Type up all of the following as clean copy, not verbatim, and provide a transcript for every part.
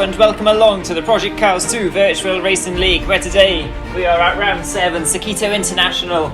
and welcome along to the Project Cars 2 Virtual Racing League, where today we are at round 7, Sakkito International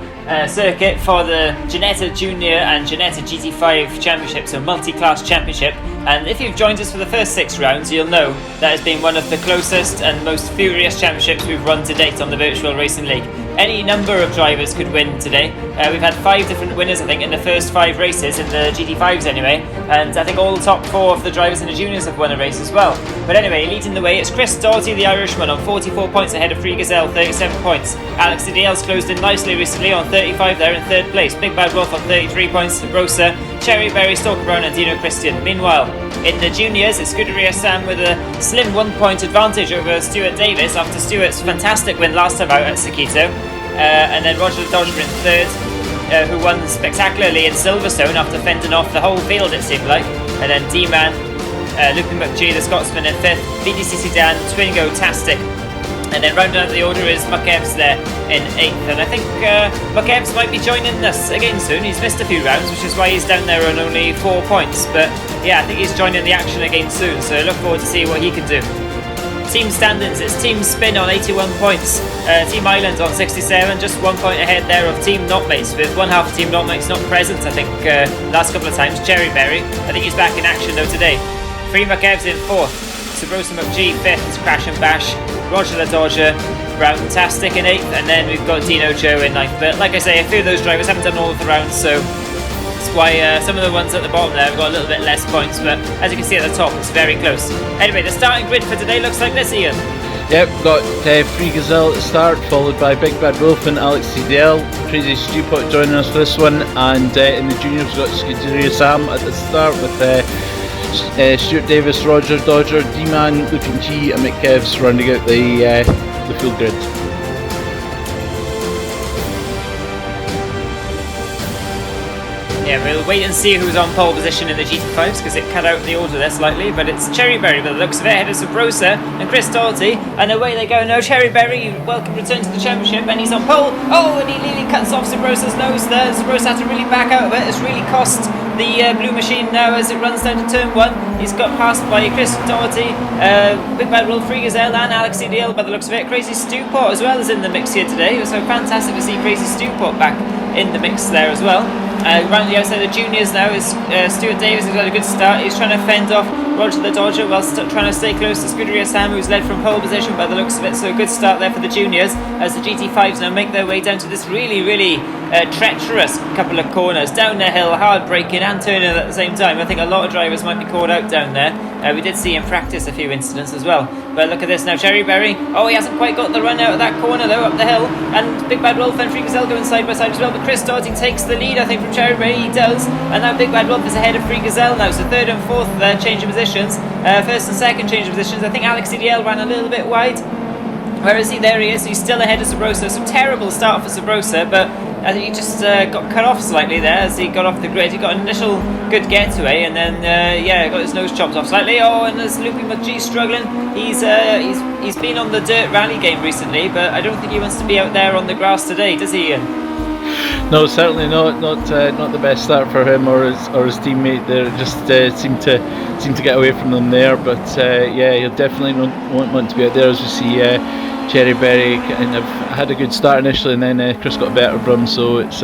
circuit for the Ginetta Junior and Ginetta GT5 Championship, so MultiClass Championship. And if you've joined us for the first 6 rounds, you'll know that has been one of the closest and most furious championships we've run to date on the Virtual Racing League. Any number of drivers could win today. We've had 5 different winners, I think, in the first 5 races, in the GT5s anyway, and I think all the top 4 of the drivers in the juniors have won a race as well. But anyway, leading the way, it's Chris Doughty, the Irishman, on 44 points ahead of Free Gazelle, 37 points. Alex DDL's closed in nicely recently on 35 there in 3rd place. Big Bad Wolf on 33 points, Rosa, Cherry Berry, Stalker Brown and Dino Christian. Meanwhile, in the juniors, it's Scuderia Sam with a slim 1 point advantage over Stuart Davis after Stuart's fantastic win last time out at Sakkito. And then Roger the Dodger in 3rd, who won spectacularly in Silverstone after fending off the whole field, it seemed like. And then D-Man, Lupin McGee, the Scotsman, in 5th, VDC Sedan, Twingo-tastic. And then rounding out the order is Muckevs there in 8th. And I think Muckevs might be joining us again soon. He's missed a few rounds, which is why he's down there on only 4 points. But yeah, I think he's joining the action again soon, so I look forward to see what he can do. Team standings, it's Team Spin on 81 points, Team Island on 67, just 1 point ahead there of Team Notmates, with one half of Team Notmates not present, I think, last couple of times. Cherry Berry, I think he's back in action though today. Free McEvs in 4th, Sabrosa McG 5th, Crash and Bash, Roger the Dodger, Brown-tastic in 8th, and then we've got Dino Joe in 9th. But like I say, a few of those drivers haven't done all of the rounds, so that's why some of the ones at the bottom there have got a little bit less points, but as you can see at the top, it's very close. Anyway, the starting grid for today looks like this, Ian. Yep, got Free Gazelle at the start, followed by Big Bad Wolf and Alex CDL. Crazy Stewpot joining us for this one, and in the juniors we've got Scuderia Sam at the start with Stuart Davis, Roger Dodger, D-Man, Lupin G and McKevs rounding out the full grid. Yeah, we'll wait and see who's on pole position in the GT5s because it cut out the order there slightly, but it's Cherry Berry by the looks of it, ahead of Sabrosa and Chris Doughty, and away they go now. Cherry Berry, welcome return to the championship, and he's on pole. Oh, and he nearly cuts off Sabrosa's nose there. Sabrosa had to really back out of it. It's really cost the blue machine now as it runs down to turn 1. He's got passed by Chris Doughty, Big Bad Wolf, Free Gazelle and Alex CDL by the looks of it. Crazy Stewpot as well as in the mix here today. It was so fantastic to see Crazy Stewpot back in the mix there as well. Round the outside of the juniors now is Stuart Davis, who's had a good start. He's trying to fend off Roger the Dodger while trying to stay close to Scuderia Sam, who's led from pole position by the looks of it. So a good start there for the juniors as the GT5s now make their way down to this really treacherous couple of corners. Down the hill, hard braking and turning at the same time. I think a lot of drivers might be caught out down there. We did see in practice a few incidents as well. But look at this now, Cherry Berry. Oh, he hasn't quite got the run out of that corner though, up the hill. And Big Bad Wolf and Free Gazelle going side by side as well. But Chris Doughty takes the lead, I think, from Cherry Berry. He does. And now Big Bad Wolf is ahead of Free Gazelle now. So 3rd and 4th there, change of positions. 1st and 2nd change of positions. I think Alex CDL ran a little bit wide. Where is he? There he is. He's still ahead of Sabrosa. So terrible start for Sabrosa, but he just got cut off slightly there as he got off the grid. He got an initial good getaway, and then got his nose chopped off slightly. Oh, and there's Lupin McGee struggling. He's been on the dirt rally game recently, but I don't think he wants to be out there on the grass today, does he, Ian? No, certainly not. Not the best start for him or his teammate there. Just seemed to get away from them there. But he'll definitely not want to be out there, as we see. Cherry Berry kind of had a good start initially, and then Chris got a better run, so it's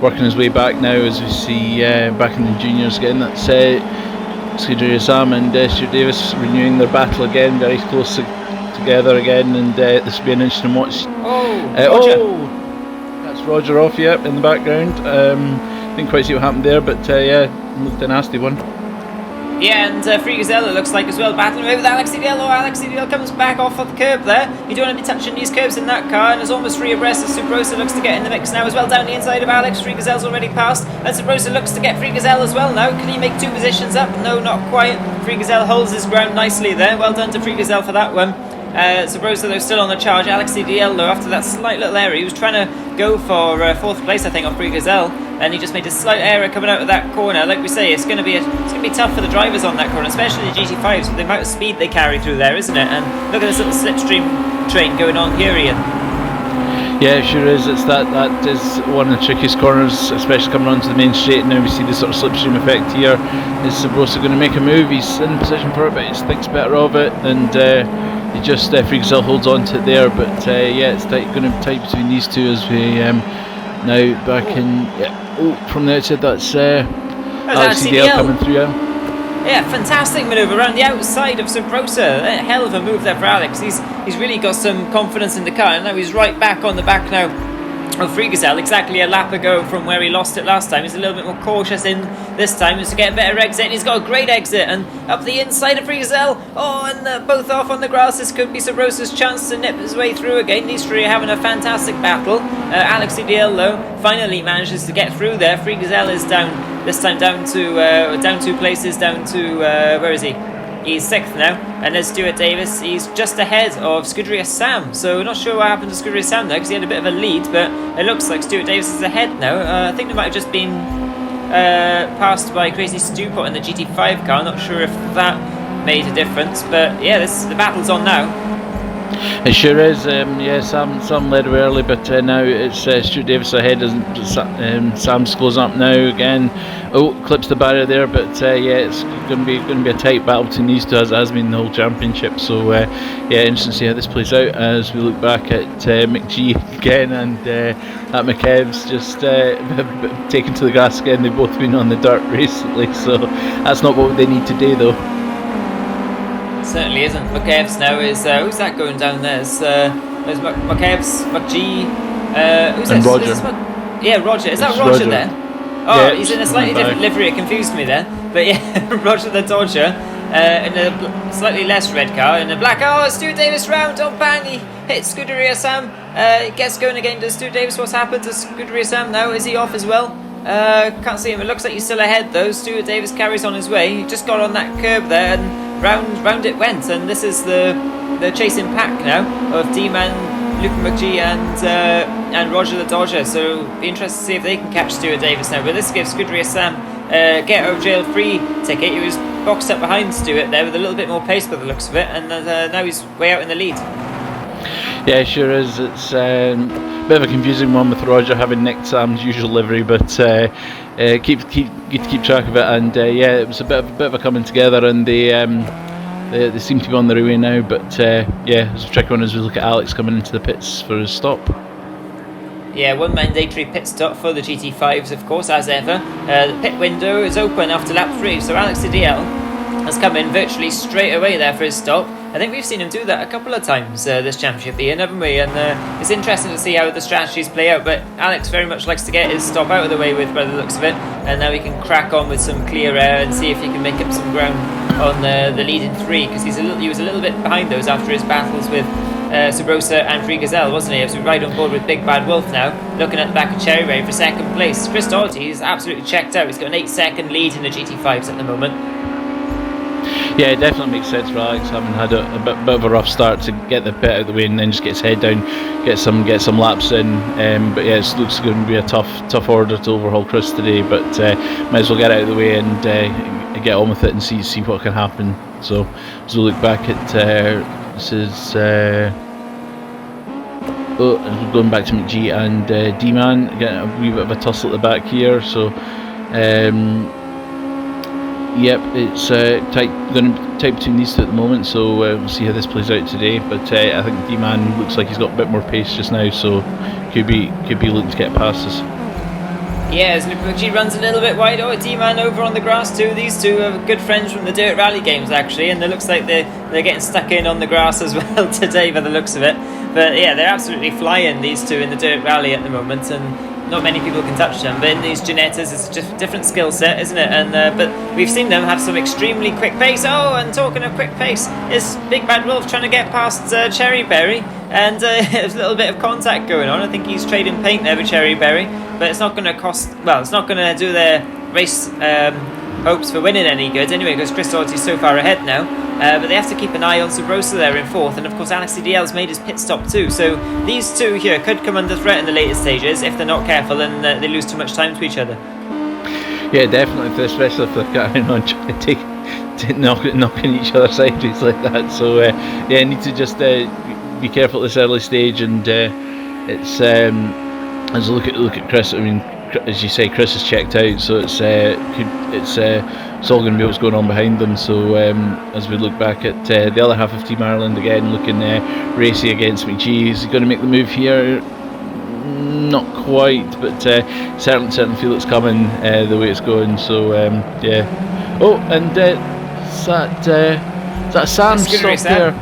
working his way back now as we see back in the juniors getting that Scuderia Sam and Stuart Davis renewing their battle again, very close together again, and this will be an interesting watch. That's Roger off, yep, in the background. Didn't quite see what happened there, but looked a nasty one. Yeah, and Free Gazelle, it looks like as well, battling away with Alex CDL. Oh, Alex CDL comes back off of the curb there. You don't want to be touching these curbs in that car, and is almost free abreast as Sabrosa looks to get in the mix now as well. Down the inside of Alex, Free Gazelle's already passed, and Sabrosa looks to get Free Gazelle as well now. Can he make 2 positions up? No, not quite. Free Gazelle holds his ground nicely there. Well done to Free Gazelle for that one. Sabrosa though still on the charge. Alex CDL though, after that slight little error, he was trying to go for 4th place I think on Free Gazelle, and he just made a slight error coming out of that corner. Like we say, it's going to be tough for the drivers on that corner, especially the GT5s with the amount of speed they carry through there, isn't it? And look at this little slipstream train going on here, Ian. Yeah, it sure is. It's that is one of the trickiest corners, especially coming onto the main straight. Now we see the sort of slipstream effect here. Is Sabrosa going to make a move? He's in position for it, but he thinks better of it, and he just Friegesel holds on to it there. But yeah, it's going to be tight between these two as we now back in. Yeah, from the outside, that's Alex CDL coming through. Yeah, fantastic manoeuvre around the outside of Sabrosa. A hell of a move there for Alex. He's really got some confidence in the car, and now he's right back on the back now of Friegesel, exactly a lap ago from where he lost it last time. He's a little bit more cautious in this time to get a better exit. He's got a great exit, and up the inside of Friegesel. Oh, and both off on the grass. This could be Sabrosa's chance to nip his way through again. These three are having a fantastic battle. Alex CDL, though, finally manages to get through there. Friegesel is down, this time down two places, down to, where is he? He's 6th now, and there's Stuart Davis. He's just ahead of Scuderia Sam, so not sure what happened to Scuderia Sam there, because he had a bit of a lead, but it looks like Stuart Davis is ahead now. I think they might have just been passed by Crazy Stewpot in the GT5 car. Not sure if that made a difference, but yeah, the battle's on now. It sure is. Yeah, Sam led early, but now it's Stuart Davis ahead. Sam's closing up now again. Oh, clips the barrier there, but yeah, it's going to be a tight battle between these two, as it has been the whole championship. So yeah, interesting to see how this plays out as we look back at McG again and at McKev's just taken to the grass again. They've both been on the dirt recently, so that's not what they need to do though. Certainly isn't. McKev's now is who's that going down there? There's McKev's, McG. Who's and this? Roger. Yeah, Roger. Is that Roger there? Oh, yeah, he's in a slightly different livery. It confused me there. But yeah, Roger the Dodger in a slightly less red car, in a black car. Oh, Stuart Davis round. Oh, bang! He hits Scuderia Sam. He gets going again. Does Stuart Davis? What's happened to Scuderia Sam now? Is he off as well? Can't see him. It looks like he's still ahead though. Stuart Davis carries on his way. He just got on that curb there and round it went, and this is the chasing pack now of D-Man, Luke McGee and Roger the Dodger. So be interested to see if they can catch Stuart Davis now. But this gives Scuderia Sam get out of jail free ticket. He was boxed up behind Stuart there with a little bit more pace by the looks of it, and now he's way out in the lead. Yeah, it sure is. It's a bit of a confusing one with Roger having nicked Sam's usual livery, but keep track of it. And yeah, it was a bit of a coming together, and they seem to be on their way now. But yeah, it's a tricky one as we look at Alex coming into the pits for his stop. Yeah, one mandatory pit stop for the GT5s, of course, as ever. The pit window is open after lap 3, so Alex CDL has come in virtually straight away there for his stop. I think we've seen him do that a couple of times this championship, Ian, haven't we? And it's interesting to see how the strategies play out, but Alex very much likes to get his stop out of the way with by the looks of it, and now he can crack on with some clear air and see if he can make up some ground on the lead in 3, because he was a little bit behind those after his battles with Sabrosa and Friegesel, wasn't he? So we're right on board with Big Bad Wolf now, looking at the back of Cherryberry for 2nd place. Chris Doherty is absolutely checked out. He's got an 8-second lead in the GT5s at the moment. Yeah, it definitely makes sense for Alex, having had a bit of a rough start, to get the pit out of the way and then just get his head down, get some laps in. But yeah, it looks going to be a tough order to overhaul Chris today. But might as well get out of the way and get on with it and see what can happen. So as we look back at this is going back to McGee and D-Man, getting a wee bit of a tussle at the back here. So. Yep, it's going to be tight between these two at the moment, so we'll see how this plays out today. But I think D-Man looks like he's got a bit more pace just now, so could be looking to get past us. Yeah, as Luke McGee runs a little bit wide. Oh, D-Man over on the grass too. These two are good friends from the Dirt Rally games actually, and it looks like they're getting stuck in on the grass as well today by the looks of it. But yeah, they're absolutely flying, these two, in the Dirt Rally at the moment, and not many people can touch them. But in these Ginettas, it's just a different skill set, isn't it? And but we've seen them have some extremely quick pace. Oh, and talking of quick pace, is Big Bad Wolf trying to get past Cherryberry, and there's a little bit of contact going on. I think he's trading paint there with Cherryberry, but it's not going to it's not going to do their race hopes for winning any good anyway, because Chris Doherty's so far ahead now. But they have to keep an eye on Sabrosa there in 4th, and of course Alex CDL's made his pit stop too, so these two here could come under threat in the later stages if they're not careful and they lose too much time to each other. Yeah, definitely, especially if they're carrying on trying to knocking each other sideways like that. So yeah, need to just be careful at this early stage and it's as I look at Chris. I mean, as you say, Chris has checked out, so it's all going to be what's going on behind them. So as we look back at the other half of Team Ireland again, looking racy against McGee, is he going to make the move here? Not quite, but certainly feel it's coming the way it's going. So yeah. Oh, and is that Sam stop there?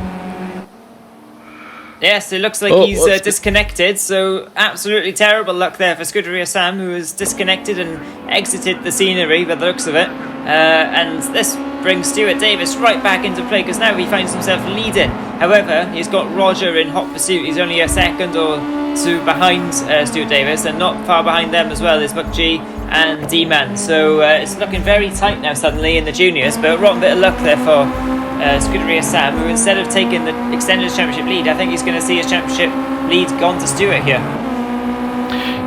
Yes, it looks like he's disconnected, so absolutely terrible luck there for Scuderia Sam, who has disconnected and exited the scenery by the looks of it. And this brings Stuart Davis right back into play, because now he finds himself leading. However, he's got Roger in hot pursuit. He's only a second or two behind Stuart Davis, and not far behind them as well is McGee and D-Man. So it's looking very tight now suddenly in the juniors, but a rotten bit of luck there for Scuderia Sam, who instead of taking the extended championship lead, I think he's going to see his championship lead gone to Stuart here.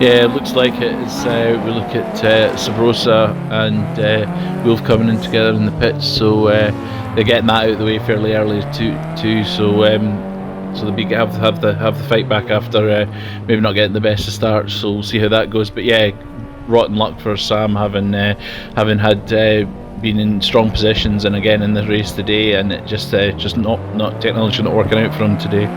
Yeah, it looks like it. We look at Sabrosa and Wolf coming in together in the pits, so they're getting that out of the way fairly early too. So they'll have the fight back after maybe not getting the best of starts. So we'll see how that goes. But yeah, rotten luck for Sam having had been in strong positions and again in the race today, and it just not technology not working out for him today.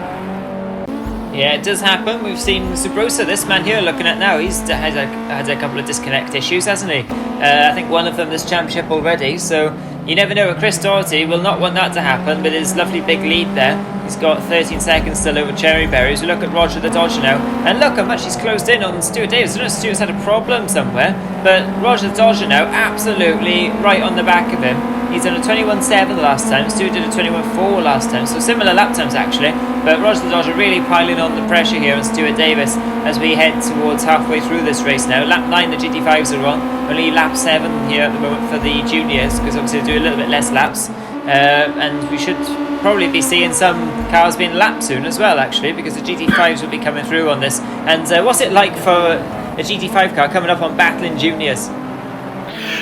Yeah, it does happen. We've seen Subrosa, this man here, looking at now. He's had a couple of disconnect issues, hasn't he? I think one of them this championship already. So you never know. Chris Doherty will not want that to happen, but his lovely big lead there. He's got 13 seconds still over Cherryberry. As we look at Roger the Dodger now, and look how much he's closed in on Stuart Davis. I don't know if Stuart's had a problem somewhere, but Roger the Dodger now absolutely right on the back of him. He's done a 21.7 the last time. Stuart did a 21.4 last time, so similar lap times actually. But Roger the Dodger really piling on the pressure here on Stuart Davis as we head towards halfway through this race now. Lap 9 the GT5s are on, only lap 7 here at the moment for the juniors, because obviously they do a little bit less laps. And we should probably be seeing some cars being lapped soon as well, actually, because the GT5s will be coming through on this. And what's it like for a GT5 car coming up on battling juniors?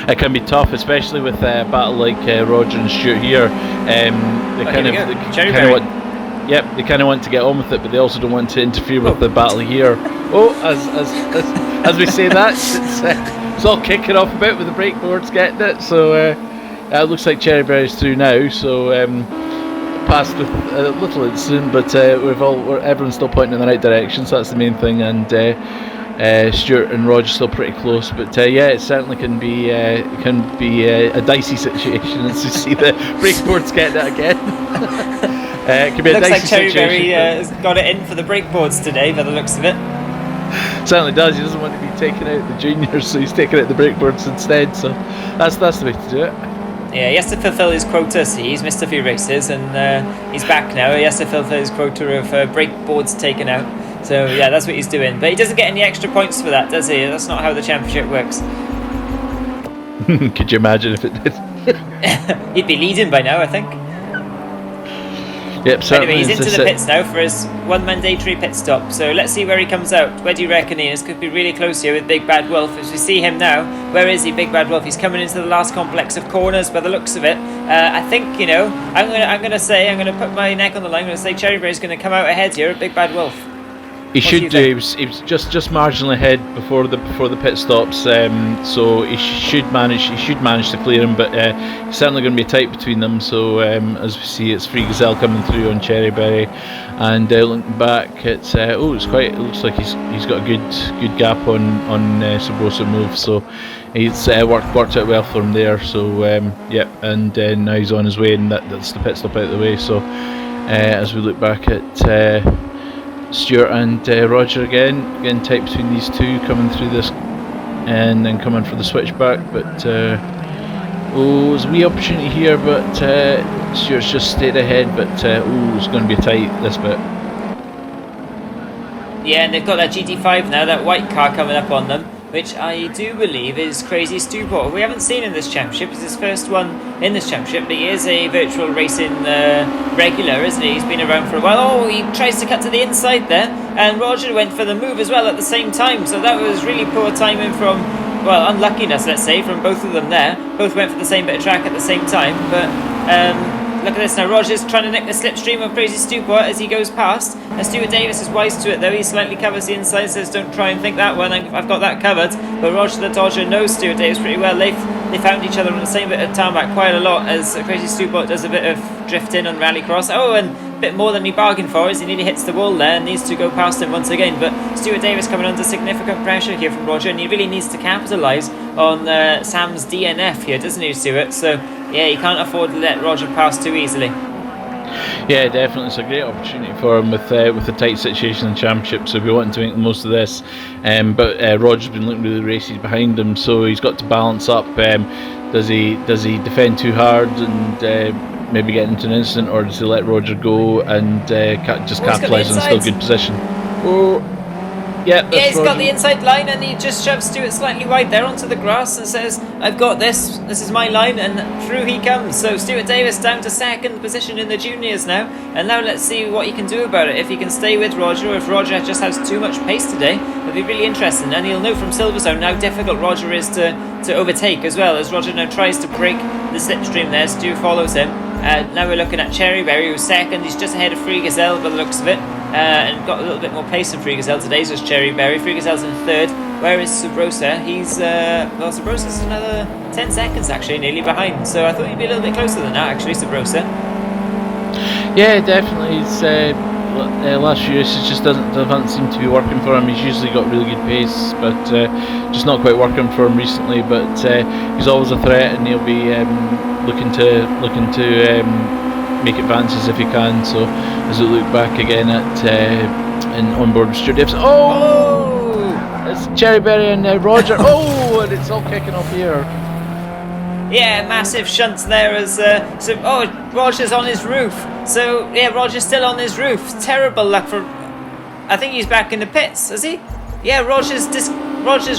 It can be tough, especially with a battle like Roger and Stuart here. They kind of want to get on with it, but they also don't want to interfere with the battle here. Oh, as we say that, it's all kicking off a bit with the brake boards getting it. So it looks like Cherryberry's through now. So passed with a little incident, but everyone's still pointing in the right direction. So that's the main thing, and Stuart and Roger still pretty close. But yeah, it certainly can be a dicey situation as we see the brake boards getting it again. It could be looks a dicey like Cherryberry situation. has got it in for the brake boards today, by the looks of it. Certainly does. He doesn't want to be taking out the juniors, so he's taking out the brake boards instead. So that's the way to do it. Yeah, he has to fulfil his quota. See, he's missed a few races, and he's back now. He has to fulfil his quota of brake boards taken out. So yeah, that's what he's doing. But he doesn't get any extra points for that, does he? That's not how the championship works. Could you imagine if it did? He'd be leading by now, I think. Yep, anyway, he's into the pits now for his one mandatory pit stop. So let's see where he comes out. Where do you reckon he is? Could be really close here with Big Bad Wolf. As we see him now, where is he, Big Bad Wolf? He's coming into the last complex of corners by the looks of it. I think, you know, I'm gonna put my neck on the line. I'm gonna say Cherryberry's gonna come out ahead here at Big Bad Wolf. He should do. He was just marginally ahead before the pit stops, so he should manage to clear him. But it's certainly going to be tight between them. So as we see, it's Free Gazelle coming through on Cherryberry, and looking back, it looks like he's got a good gap on Sabrosa move. So he's worked out well for him there. So yeah, and now he's on his way, and that's the pit stop out of the way. So as we look back at Stuart and Roger again tight between these two coming through this, and then coming for the switchback. But there's a wee opportunity here, but Stuart's just stayed ahead. But it's going to be tight this bit. Yeah, and they've got that GT5 now, that white car coming up on them, which I do believe is Crazy Stewport. We haven't seen in this championship. It's his first one in this championship, but he is a virtual racing regular, isn't he? He's been around for a while. Oh, he tries to cut to the inside there, and Roger went for the move as well at the same time. So that was really poor timing from, well, unluckiness, let's say, from both of them there. Both went for the same bit of track at the same time, but look at this now. Roger's trying to nick the slipstream of Crazy Stupor as he goes past. And Stuart Davis is wise to it though. He slightly covers the inside, says don't try and think that one, I've got that covered. But Roger the Dodger knows Stuart Davis pretty well. They found each other on the same bit of tarmac quite a lot as Crazy Stupor does a bit of drift in on Rallycross. Oh, and a bit more than he bargained for as he nearly hits the wall there and needs to go past him once again. But Stuart Davis coming under significant pressure here from Roger, and he really needs to capitalise on Sam's DNF here, doesn't he, Stuart? So yeah, he can't afford to let Roger pass too easily. Yeah, definitely. It's a great opportunity for him with the tight situation in the championship, so we want to make the most of this. But Roger's been looking really racy behind him, so he's got to balance up. Does he defend too hard and maybe get into an incident, or does he let Roger go and just capitalise on still good position? Oh, yeah, he's got the inside line, and he just shoves Stuart slightly wide there onto the grass and says, I've got this is my line, and through he comes. So Stuart Davis down to second position in the juniors now, and now let's see what he can do about it. If he can stay with Roger, or if Roger just has too much pace today, it'll be really interesting. And he'll know from Silverstone how difficult Roger is to overtake as well, as Roger now tries to break the slipstream there. Stu follows him. Now we're looking at Cherryberry, who's second. He's just ahead of Free Gazelle by the looks of it, and got a little bit more pace than Free Gazelle. Today's was Cherryberry. Free Gazelle's in third. Where is Subrosa? He's Subrosa's another 10 seconds actually, nearly behind. So I thought he'd be a little bit closer than that actually, Subrosa. Yeah, definitely. He's last few races just doesn't seem to be working for him. He's usually got really good pace, but just not quite working for him recently. But he's always a threat, and he'll be looking to make advances if he can. So as we look back again at in onboard Stuart Davis, it's Cherryberry and Roger. And it's all kicking off here. Yeah, massive shunts there as Roger's on his roof. So yeah, Roger's still on his roof. Terrible luck for. I think he's back in the pits, is he? Yeah, Roger's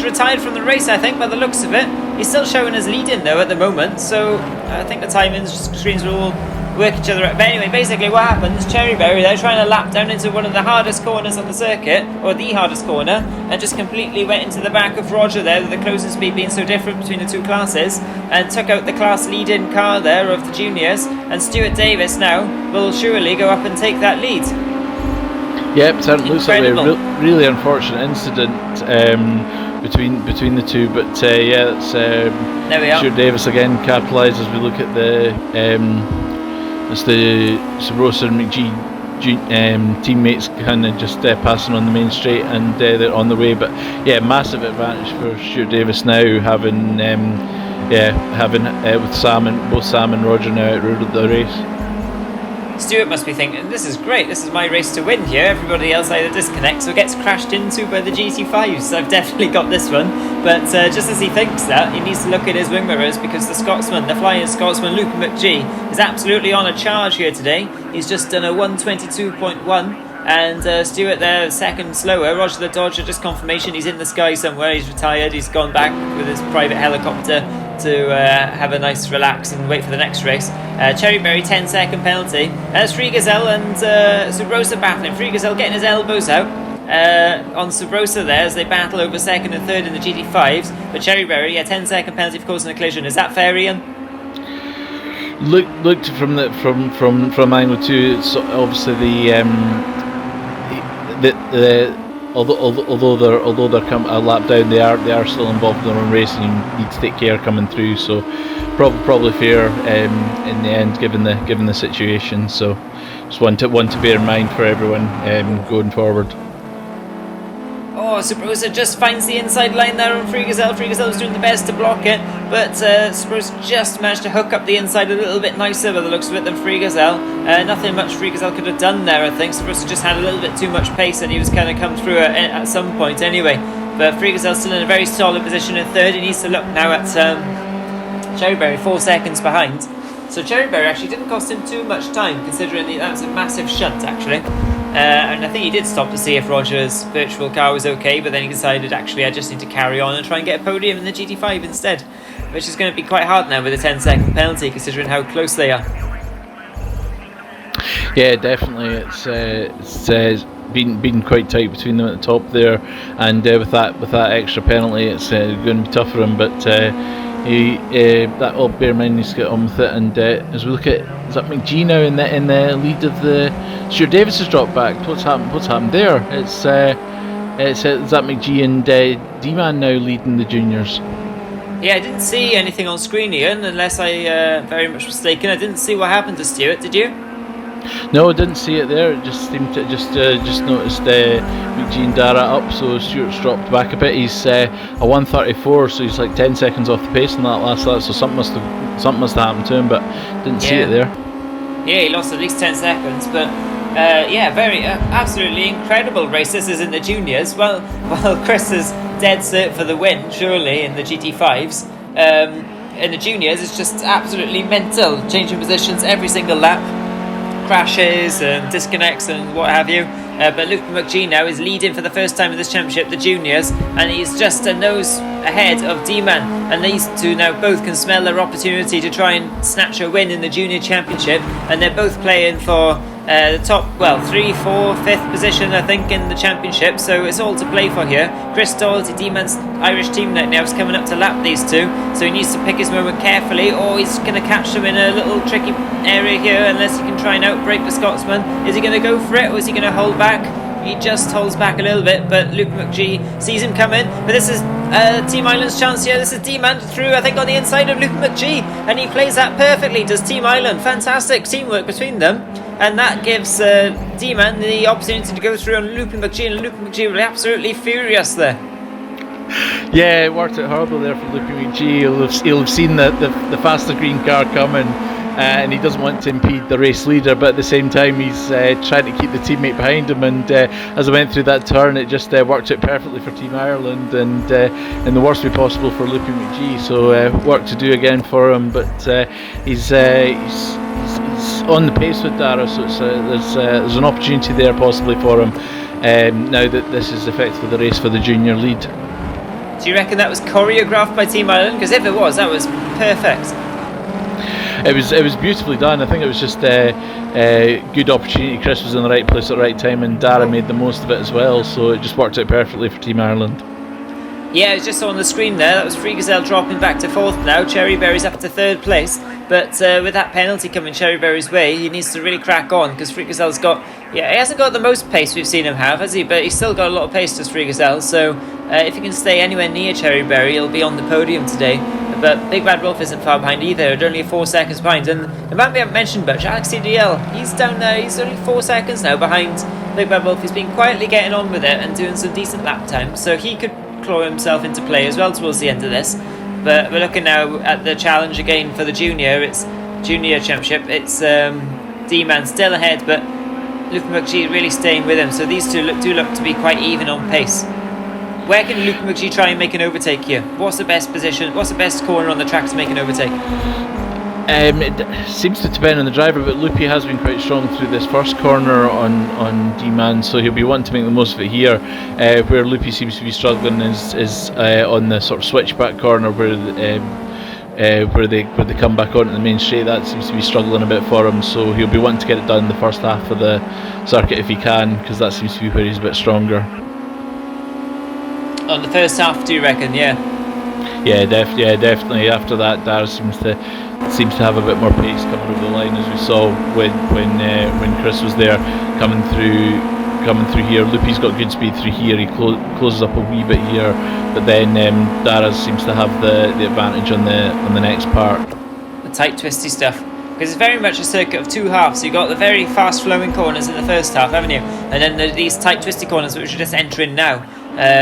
retired from the race, I think, by the looks of it. He's still showing his lead in though at the moment, so I think the timing screens will all work each other out. But anyway, basically what happens, Cherryberry, they're trying to lap down into one of the hardest corners on the circuit, or the hardest corner, and just completely went into the back of Roger there, with the closing speed being so different between the two classes, and took out the class lead-in car there of the juniors, and Stuart Davis now will surely go up and take that lead. Yep, certainly looks like a really unfortunate incident between the two, but yeah, that's there we are. Stuart Davis again capitalised as we look at the Subrosa and McGee teammates kind of just passing on the main straight, and they're on the way. But yeah, massive advantage for Stuart Davis now, having with both Sam and Roger now outrode the race. Stuart must be thinking, this is great, this is my race to win here. Everybody else either disconnects or gets crashed into by the GT5s. I've definitely got this one. But just as he thinks that, he needs to look at his wing mirrors, because the flying Scotsman, Luke McGee, is absolutely on a charge here today. He's just done a 1:22.1. And Stuart there, second slower. Roger the Dodger, just confirmation he's in the sky somewhere. He's retired. He's gone back with his private helicopter to have a nice relax and wait for the next race. Cherryberry 10-second penalty. There's Free Gazelle and Subrosa battling. Free Gazelle getting his elbows out on Subrosa there as they battle over second and third in the GT5s. But Cherryberry, 10-second penalty for causing a collision. Is that fair, Ian? Looked from angle two. It's obviously although they're a lap down, they are still involved in their own race, and you need to take care coming through. So probably fair in the end, given the situation. So just one to bear in mind for everyone going forward. Oh, Subrosa just finds the inside line there on Free Gazelle. Free Gazelle was doing the best to block it, but Subrosa just managed to hook up the inside a little bit nicer by the looks of it than Free Gazelle. Nothing much Free Gazelle could have done there, I think. Subrosa just had a little bit too much pace, and he was kind of come through at some point anyway. But Free Gazelle's still in a very solid position in third. He needs to look now at Cherryberry, 4 seconds behind. So Cherryberry actually didn't cost him too much time, considering that was a massive shunt actually. And I think he did stop to see if Roger's virtual car was okay, but then he decided, actually, I just need to carry on and try and get a podium in the GT5 instead, which is going to be quite hard now with a 10-second penalty, considering how close they are. Yeah, definitely. It's been quite tight between them at the top there, and with that extra penalty, it's going to be tough for him. But that all bear in mind needs to get on with it. And as we look at, is that McGee now in the lead of the Stuart Davis has dropped back. What's happened there? It's that McGee and D-Man now leading the juniors. Yeah, I didn't see anything on screen, Ian, unless I very much mistaken. I didn't see what happened to Stuart. Did you? No, I didn't see it there. It just seemed to just noticed McGee and Dara up, so Stuart's dropped back a bit. He's a 1:34, so he's like 10 seconds off the pace in that last lap. So something must have happened to him, but didn't see it there. Yeah, he lost at least 10 seconds, but very absolutely incredible race. This is in the juniors. Well, Chris is dead cert for the win, surely, in the GT5s. In the juniors, it's just absolutely mental. Changing positions every single lap. Crashes and disconnects and what have you, but Luke McGee now is leading for the first time in this championship, the juniors, and he's just a nose ahead of D-Man, and these two now both can smell their opportunity to try and snatch a win in the junior championship, and they're both playing for the top, 3, 4, 5th position, I think, in the championship, so it's all to play for here. Chris Doherty, D-Man's Irish teammate now, is coming up to lap these two, so he needs to pick his moment carefully, or he's going to catch them in a little tricky area here, unless he can try and outbrake the Scotsman. Is he going to go for it, or is he going to hold back? He just holds back a little bit, but Luke McGee sees him coming. But this is Team Ireland's chance here. This is D-Man through, I think, on the inside of Luke McGee, and he plays that perfectly, does Team Ireland. Fantastic teamwork between them, and that gives D-Man the opportunity to go through on Luke McGee, and Luke McGee will be absolutely furious there. Yeah, it worked out horrible there for Luke McGee. He'll have seen the faster green car coming, and he doesn't want to impede the race leader, but at the same time he's trying to keep the teammate behind him, and as I went through that turn, it just worked out perfectly for Team Ireland, and in the worst way possible for Luke McGee, so work to do again for him, but he's on the pace with Dara, so there's an opportunity there possibly for him now that this is effectively the race for the junior lead. Do you reckon that was choreographed by Team Ireland? Because if it was, that was perfect. It was beautifully done. I think it was just a good opportunity. Chris was in the right place at the right time, and Dara made the most of it as well, so it just worked out perfectly for Team Ireland. Yeah, it's just on the screen there. That was Free Gazelle dropping back to 4th now. Cherryberry's up to 3rd place, but with that penalty coming Cherryberry's way, he needs to really crack on, because Free Gazelle's got, he hasn't got the most pace we've seen him have, has he? But he's still got a lot of pace, does Free Gazelle, so if he can stay anywhere near Cherryberry, he'll be on the podium today. But Big Bad Wolf isn't far behind either, they're only 4 seconds behind, and the man we haven't mentioned much, Alex CDL, he's down there, he's only 4 seconds now behind Big Bad Wolf. He's been quietly getting on with it and doing some decent lap times, so he could claw himself into play as well towards the end of this. But we're looking now at the challenge again for the junior. It's junior championship. It's D-Man still ahead, but Luke McGee really staying with him. So these two do look to be quite even on pace. Where can Luke McGee try and make an overtake here? What's the best position? What's the best corner on the track to make an overtake? It seems to depend on the driver, but Loopy has been quite strong through this first corner on D-Man, so he'll be wanting to make the most of it here. Where Loopy seems to be struggling is on the sort of switchback corner where they come back onto the main straight. That seems to be struggling a bit for him, so he'll be wanting to get it done in the first half of the circuit if he can, because that seems to be where he's a bit stronger. On the first half, do you reckon? Yeah, definitely. After that, Dara seems to have a bit more pace coming over the line, as we saw when Chris was there coming through here. Loopy's got good speed through here. He closes up a wee bit here, but then Dara seems to have the advantage on the next part. The tight, twisty stuff. Because it's very much a circuit of 2 halves. You've got the very fast flowing corners in the first half, haven't you? And then these tight, twisty corners which are just entering now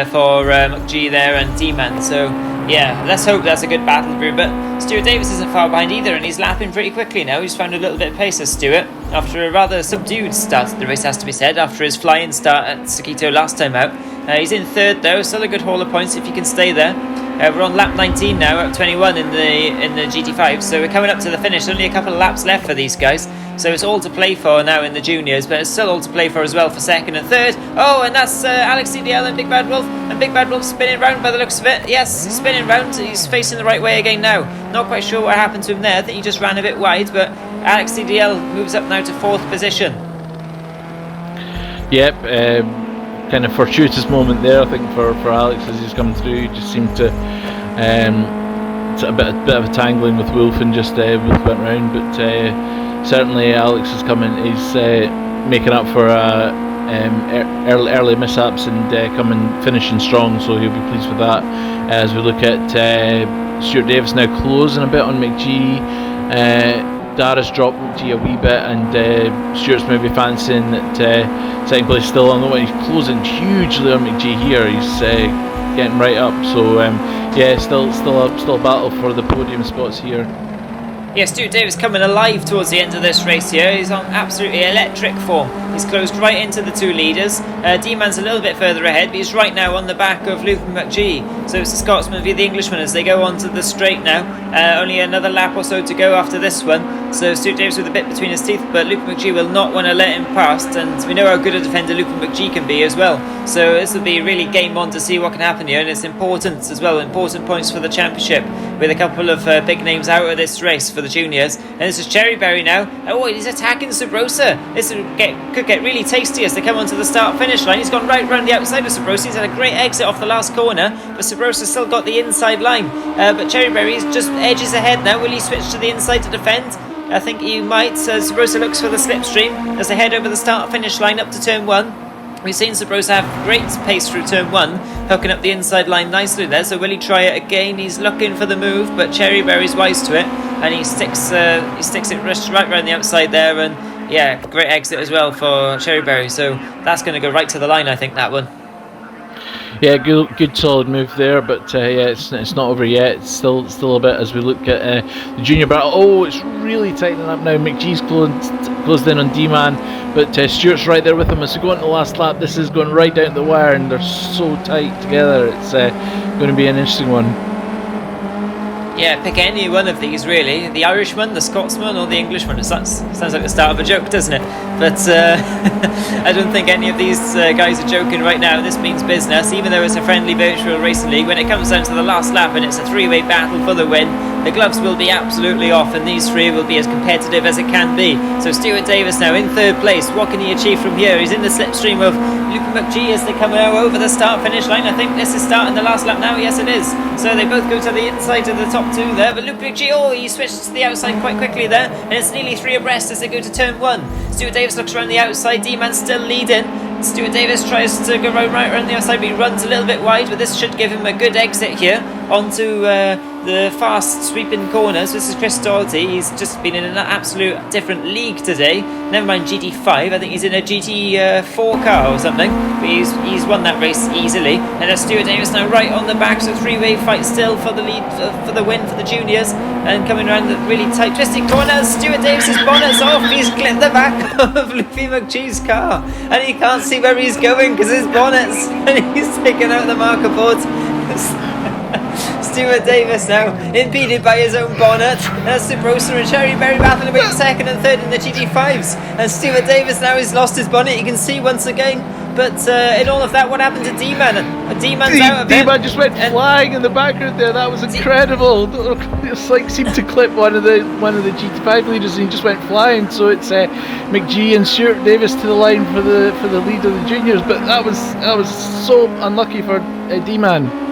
for McGee there and D-Man. So yeah, let's hope that's a good battle through. But Stuart Davis isn't far behind either, and he's lapping pretty quickly now. He's found a little bit of pace as Stuart, after a rather subdued start to the race, has to be said, after his flying start at Sakkito last time out. He's in 3rd though, still a good haul of points if he can stay there. We're on lap 19 now, at 21 in the GT5, so we're coming up to the finish. Only a couple of laps left for these guys, so it's all to play for now in the juniors, but it's still all to play for as well for 2nd and 3rd. Oh, and that's Alex CDL and Big Bad Wolf, and Big Bad Wolf spinning round by the looks of it. Yes, spinning round. He's facing the right way again now. Not quite sure what happened to him there. I think he just ran a bit wide, but Alex CDL moves up now to 4th position. Yep. Kind of fortuitous moment there, I think, for Alex as he's come through. He just seemed to a bit of a tangling with Wolf, and just Wolf went round. But certainly Alex is coming. He's making up for early mishaps and finishing strong. So he'll be pleased with that. As we look at Stuart Davis now closing a bit on McGee. Dara's dropped McGee a wee bit, and Stuart's maybe fancying that second place still on the way. He's closing hugely on McGee here. He's getting right up. So still a battle for the podium spots here. Yeah, Stuart Davis coming alive towards the end of this race here. He's on absolutely electric form. He's closed right into the two leaders. D-Man's a little bit further ahead, but he's right now on the back of Luke McGee. So it's the Scotsman v the Englishman as they go onto the straight now. Only another lap or so to go after this one. So Stuart Davis with a bit between his teeth, but Luke McGee will not want to let him past, and we know how good a defender Luke McGee can be as well. So this will be really game on to see what can happen here, and it's important as well, important points for the championship, with a couple of big names out of this race for the juniors. And this is Cherryberry now. Oh, he's attacking Sabrosa. This could get really tasty as they come onto the start-finish line. He's gone right round the outside of Sabrosa. He's had a great exit off the last corner, but Sabrosa's still got the inside line. But Cherryberry just edges ahead now. Will he switch to the inside to defend? I think he might. Sabrosa looks for the slipstream as they head over the start-finish line up to turn 1. We've seen Sabrosa have great pace through turn 1, hooking up the inside line nicely there. So will he try it again? He's looking for the move, but Cherryberry's wise to it, and he sticks it right around the outside there. And yeah, great exit as well for Cherryberry. So that's going to go right to the line, I think, that one. Yeah, good solid move there, but it's not over yet. It's still a bit as we look at the junior battle. Oh, it's really tightening up now. McGee's closed in on D-Man, but Stuart's right there with him as we go into the last lap. This is going right down to the wire, and they're so tight together. It's going to be an interesting one. Yeah, pick any one of these really. The Irishman, the Scotsman, or the Englishman. It sounds like the start of a joke, doesn't it? But I don't think any of these guys are joking right now. This means business, even though it's a friendly virtual racing league. When it comes down to the last lap and it's a three-way battle for the win, the gloves will be absolutely off, and these three will be as competitive as it can be. So Stuart Davis now in third place. What can he achieve from here? He's in the slipstream of Luke McGee as they come now over the start-finish line. I think this is starting the last lap now. Yes, it is. So they both go to the inside of the top two there, but Luke McGee, he switched to the outside quite quickly there, and it's nearly 3 abreast as they go to turn 1. Stuart Davis looks around the outside. D-Man's still leading. Stuart Davis tries to go right around the outside, but he runs a little bit wide, but this should give him a good exit here onto the fast sweeping corners. This is Chris Doherty. He's just been in an absolute different league today. Never mind GT5. I think he's in a GT4 car or something, but he's won that race easily. And there's Stuart Davis now right on the back, so three-way fight still for the lead, for the win for the juniors. And coming around the really tight twisting corners, Stuart Davis's bonnet's off. He's clipped the back of Luffy McGee's car, and he can't see where he's going because his bonnet's, and he's taken out the marker boards. Stuart Davis now impeded by his own bonnet. That's Sabrosa and Cherryberry battling about second and third in the GT5s, and Stuart Davis now has lost his bonnet. You can see once again. But in all of that, what happened to D-Man? D-Man's out of it. D-Man just went flying in the background there. That was incredible. It's like seemed to clip one of the GT5 leaders, and he just went flying. So it's McGee and Stuart Davis to the line for the lead of the juniors. But that was so unlucky for D-Man.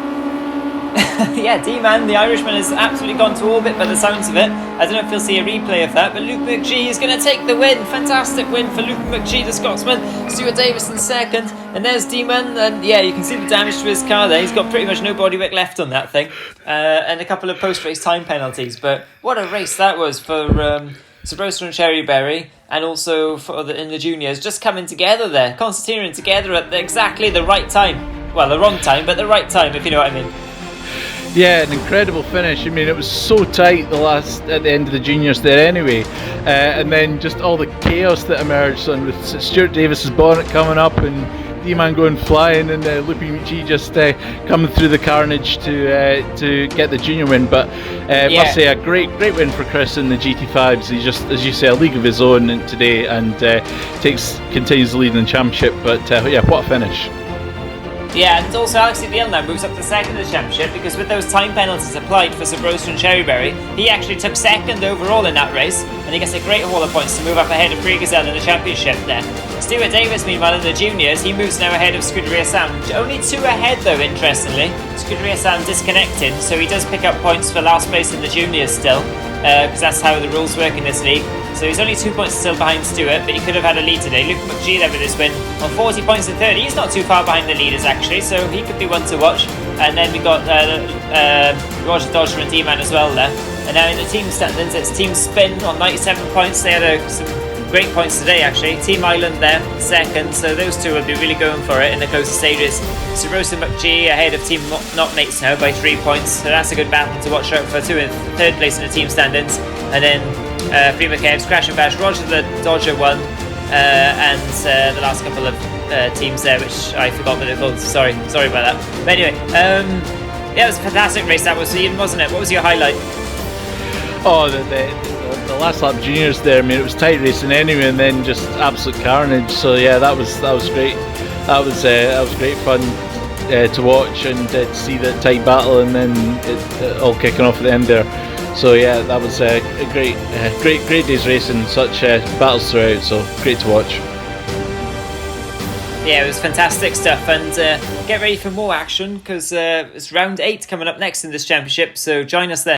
Yeah, D-Man, the Irishman, has absolutely gone to orbit by the sounds of it. I don't know if you'll see a replay of that, but Luke McGee is going to take the win. Fantastic win for Luke McGee, the Scotsman. Stuart Davis in second, and there's D-Man, and yeah, you can see the damage to his car there. He's got pretty much no bodywork left on that thing, and a couple of post-race time penalties. But what a race that was for Sabrosa and Cherryberry, and also in the juniors, just coming together there, concertinaing together at exactly the right time. Well, the wrong time, but the right time, if you know what I mean. Yeah, an incredible finish. I mean, it was so tight at the end of the juniors there anyway, and then just all the chaos that emerged on with Stuart Davis's bonnet coming up and D-Man going flying, and Loopy McGee just coming through the carnage to get the junior win. But must say a great win for Chris in the GT5s. He's just, as you say, a league of his own today, and continues the lead in the championship. But what a finish. Yeah, and also Alex Neal now moves up to second in the championship, because with those time penalties applied for Sabrosa and Cherryberry, he actually took second overall in that race, and he gets a great haul of points to move up ahead of Pre-Gazelle in the championship there. Stuart Davis, meanwhile, in the juniors, he moves now ahead of Scuderia Sam. Only 2 ahead, though, interestingly. Scuderia Sam disconnecting, so he does pick up points for last place in the juniors still, because that's how the rules work in this league. So he's only 2 points still behind Stuart, but he could have had a lead today. Luke McGee there with this win on 40 points in third. He's not too far behind the leaders, actually, so he could be one to watch. And then we got Roger Dodger and D-Man as well there. And now in the team standings, it's Team Spin on 97 points. They had some great points today, actually. Team Island there, second, so those two will be really going for it in the closer stages. So Rose and McGee ahead of Team Not Mates now by 3 points, so that's a good battle to watch out for, 2 in third place in the team standings. And then Free McCabe's Crash and Bash, Roger the Dodger won, and the last couple of teams there, which I forgot what they're called, sorry about that. But anyway, yeah, it was a fantastic race that was, Ian, wasn't it? What was your highlight? Oh, the last lap juniors there. I mean, it was tight racing anyway, and then just absolute carnage. So yeah, that was great. That was great fun to watch and to see that tight battle, and then it all kicking off at the end there. So yeah, that was a great day's racing. Such battles throughout. So great to watch. Yeah, it was fantastic stuff, and get ready for more action because it's round 8 coming up next in this championship. So join us there.